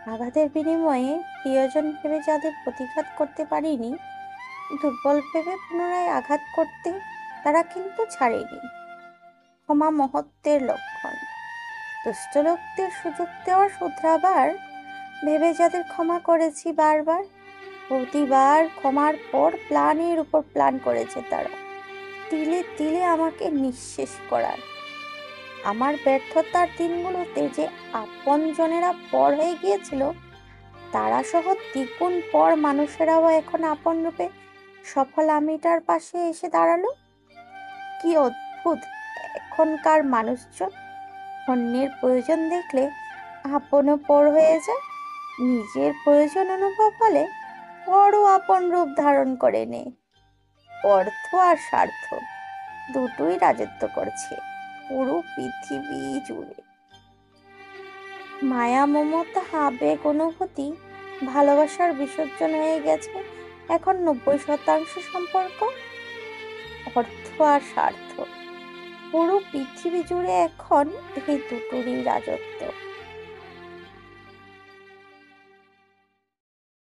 আঘাতের বিনিময়ে প্রিয়জন ভেবে যাদের প্রতিঘাত করতে পারিনি, দুর্বল ভেবে পুনরায় আঘাত করতে তারা কিন্তু ছাড়েনি। ক্ষমা মহত্বের লক্ষণ। দুষ্ট লোকদের সুযোগ দেওয়া শুধরাবার ভেবে যাদের ক্ষমা করেছি বারবার, প্রতিবার ক্ষমার পর প্ল্যানের উপর প্ল্যান করেছে তারা, তিলে তিলে আমাকে নিঃশেষ করার। আমার ব্যর্থতার দিনগুলোতে যে আপনজনেরা পর হয়ে গিয়েছিল, তারা সহ দ্বিগুণ পর মানুষেরাও এখন আপন রূপে সফল আমিটার পাশে এসে দাঁড়ালো। কি অদ্ভুত এখনকার মানুষজন! অন্যের প্রয়োজন দেখলে আপনও পর হয়ে যায়, নিজের প্রয়োজন অনুভব হলে বড় আপন রূপ ধারণ করে নেয়। অর্থ আর স্বার্থ দুটোই রাজত্ব করছে পুরো পৃথিবী জুড়ে। মায়া, মমতা, আবেগ, অনুভূতি, ভালোবাসার বিসর্জন হয়ে গেছে এখন 90% সম্পর্ক। অর্থ আর স্বার্থ পুরো পৃথিবী জুড়ে এখন এই দুটোরই রাজত্ব।